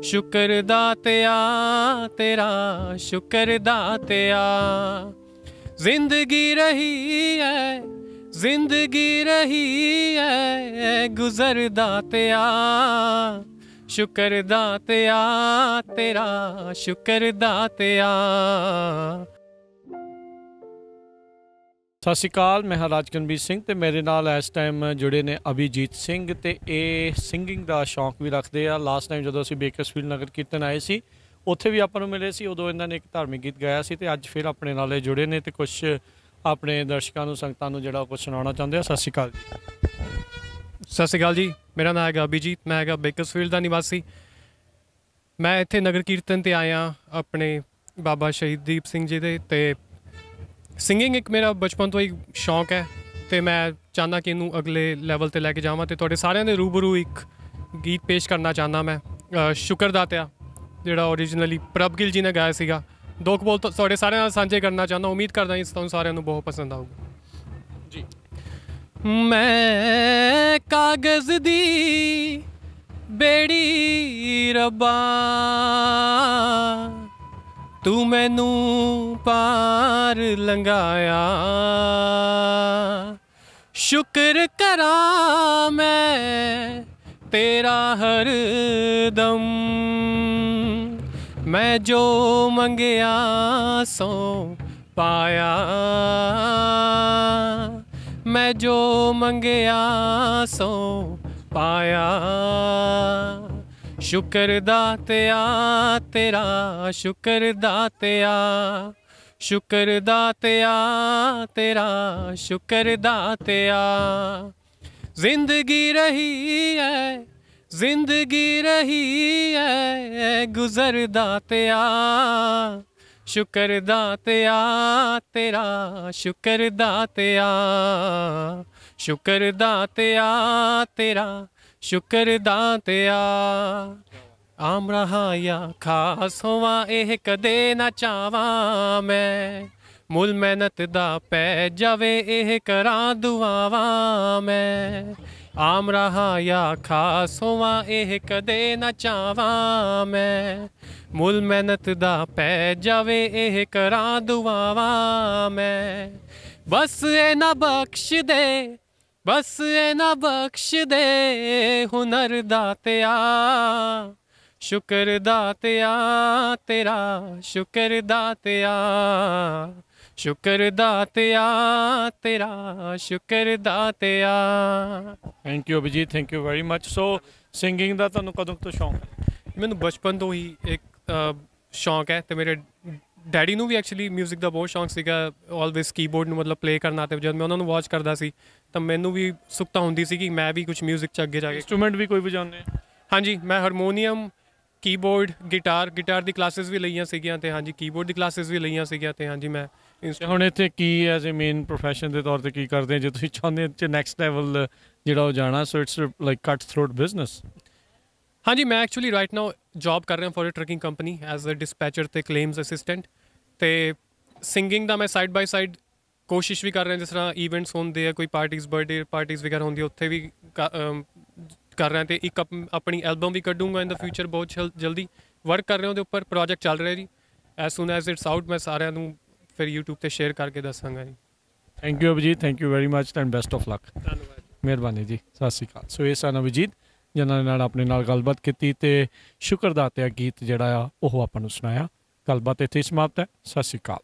शुक्र दातिया तेरा शुक्र दातिया। जिंदगी रही है, जिंदगी रही है गुजर दातिया, शुक्र दातिया तेरा शुक्र दातिया। सत श्री अकाल, मैं राजकनवीर सिंह ते मेरे नाल इस टाइम जुड़े ने अभिजीत सिंह ते ये सिंगिंग का शौक भी रखते हैं। लास्ट टाइम जो असीं बेकरसफील्ड नगर कीर्तन आए सी उत्थे भी आपां नूं मिले सी, उदों इन्हां ने एक धार्मिक गीत गाया सी ते अज फिर अपने नाल जुड़े ने ते कुछ अपने दर्शकों नूं संगतां नूं जिहड़ा कुछ सुणाउणा चाहुंदे आ। सत श्री अकाल जी। सत श्री अकाल जी, मेरा नाम है अभिजीत, मैं है बेकरसफील्ड का निवासी। मैं इत्थे नगर कीर्तन ते आया अपने बाबा शहीददीप सिंह जी दे ते सिंगिंग एक मेरा बचपन तो ही शौक है तो मैं चाहना कि इनू अगले लैवल पर लैके जावां ते तुहाडे सारिआं दे रूबरू एक गीत पेश करना चाहना मैं। शुक्र दातिया जिहड़ा ओरिजिनली प्रभ गिल जी ने गाया सीगा, दो बोल तो तुहाडे सारिआं नाल सांझे करना चाहना। उम्मीद करदा कि तुहानूं सारिआं नूं बहुत पसंद आऊगा जी। मैं कागज़ दी बेड़ी रब्बा, तू मैनू पार लंघाया, शुक्र करा मैं तेरा हर दम, मैं जो मंगया सो पाया, मैं जो मंगया सो पाया, शुक्र दातिया तेरा शुक्र दातिया, शुक्र दातिया तेरा शुक्र दातिया। जिंदगी रही है, जिंदगी रही है गुजर दातिया, शुक्र दातिया तेरा शुक्र दातिया, शुक्र दातिया तेरा शुक्र दातिया। आम रहा या खास होवा एह कदे ना चावा मैं, मुल मेहनत दा पै जावे एह करा दुआवा मैं। आम रहा या खास होवा एह कदे ना चावा मैं, मुल मेहनत दा पै जावे एह करा दुआवा मैं। बस ए ना बख्श दे, बस ए ना बख्श दे हुनर दातिया, शुक्र दातिया तेरा शुक्र दातिया, शुक्र दातिया तेरा शुक्र दातिया। Thank you Abhijit, thank you very much. So singing का तुहानूं कदों तो शौक है? मैनूं बचपन तो ही एक शौक है तो मेरे डैडी ਨੂੰ ਵੀ ਐਕਚੁਅਲੀ ਮਿਊਜ਼ਿਕ ਦਾ ਬਹੁਤ ਸ਼ੌਂਕ ਸੀਗਾ, ਆਲਵੇਜ਼ ਕੀਬੋਰਡ ਨੂੰ ਮਤਲਬ ਪਲੇ ਕਰਨਾ। ਤੇ ਜਦ ਮੈਂ ਉਹਨਾਂ ਨੂੰ ਵਾਚ ਕਰਦਾ ਸੀ ਤਾਂ ਮੈਨੂੰ ਵੀ ਸੁਖਤਾ ਹੁੰਦੀ ਸੀ ਕਿ ਮੈਂ ਵੀ ਕੁਝ ਮਿਊਜ਼ਿਕ 'ਚ ਅੱਗੇ ਜਾ ਕੇ। ਇੰਸਟਰੂਮੈਂਟ ਵੀ ਕੋਈ ਵਜਾਉਂਦੇ? ਹਾਂਜੀ, ਮੈਂ ਹਾਰਮੋਨੀਅਮ, ਕੀਬੋਰਡ, ਗਿਟਾਰ ਦੀ ਕਲਾਸਿਸ ਵੀ ਲਈਆਂ ਸੀਗੀਆਂ ਤੇ ਹਾਂਜੀ ਕੀਬੋਰਡ ਦੀ ਕਲਾਸਿਸ ਵੀ ਲਈਆਂ ਸੀਗੀਆਂ ਤੇ ਹਾਂਜੀ ਮੈਂ ਹੁਣ ਇੱਥੇ ਕੀ ਐਜ਼ ਏ ਮੇਨ ਪ੍ਰੋਫੈਸ਼ਨ ਦੇ ਤੌਰ 'ਤੇ ਕੀ ਕਰਦੇ ਜੇ ਤੁਸੀਂ ਚਾਹੁੰਦੇ ਹੋ ਨੈਕਸਟ ਲੈਵਲ ਜਿਹੜਾ ਉਹ ਜਾਣਾ? So it's like cut throat business. ਹਾਂਜੀ, ਮੈਂ ਐਕਚੁਅਲੀ ਰਾਈਟ ਨਾਓ ਜੌਬ ਕਰ ਰਿਹਾ for a trucking company as a dispatcher ਤੇ ਕਲੇਮਸ ਅਸਿਸਟੈਂਟ। ਤੇ ਸਿੰਗਿੰਗ ਦਾ ਮੈਂ ਸਾਈਡ ਬਾਈ ਸਾਈਡ ਕੋਸ਼ਿਸ਼ ਵੀ ਕਰ ਰਿਹਾ, ਜਿਸ ਤਰ੍ਹਾਂ ਈਵੈਂਟਸ ਹੁੰਦੇ ਆ, ਕੋਈ ਪਾਰਟੀਜ਼, ਬਰਥਡੇ ਪਾਰਟੀਜ਼ ਵਗੈਰਾ ਹੁੰਦੀ ਉੱਥੇ ਵੀ ਕਰ ਰਿਹਾ। ਤੇ ਇੱਕ ਆਪਣੀ ਐਲਬਮ ਵੀ ਕੱਢੂੰਗਾ ਇਨ ਦਾ ਫਿਊਚਰ, ਬਹੁਤ ਜਲਦੀ ਵਰਕ ਕਰ ਰਿਹਾ ਉਹਦੇ ਉੱਪਰ, ਪ੍ਰੋਜੈਕਟ ਚੱਲ ਰਿਹਾ ਜੀ। ਐਜ਼ ਸੂਨ ਐਜ਼ ਇਟਸ ਆਊਟ ਮੈਂ ਸਾਰਿਆਂ ਨੂੰ ਫਿਰ YouTube ਤੇ ਸ਼ੇਅਰ ਕਰਕੇ ਦੱਸਾਂਗਾ ਜੀ। Thank you Abhijit, thank you very much and best of luck. ਧੰਨਵਾਦ, ਮਿਹਰਬਾਨੀ ਜੀ, ਸਤਿ ਸ਼੍ਰੀ ਅਕਾਲ। ਸੋ ਇਹ ਸਨ ਅਭਿਜੀਤ ਜਿਨ੍ਹਾਂ ਦੇ ਨਾਲ ਆਪਣੇ ਨਾਲ ਗੱਲਬਾਤ ਕੀਤੀ ਤੇ ਸ਼ੁਕਰ ਦਾਤਿਆ ਗੀਤ ਜਿਹੜਾ ਆ ਉਹ ਆਪਾਂ ਨੂੰ ਸੁਣਾਇਆ। ਗੱਲਬਾਤ ਇੱਥੇ ਸਮਾਪਤ ਹੈ। ਸਤਿ ਸ਼੍ਰੀ ਅਕਾਲ।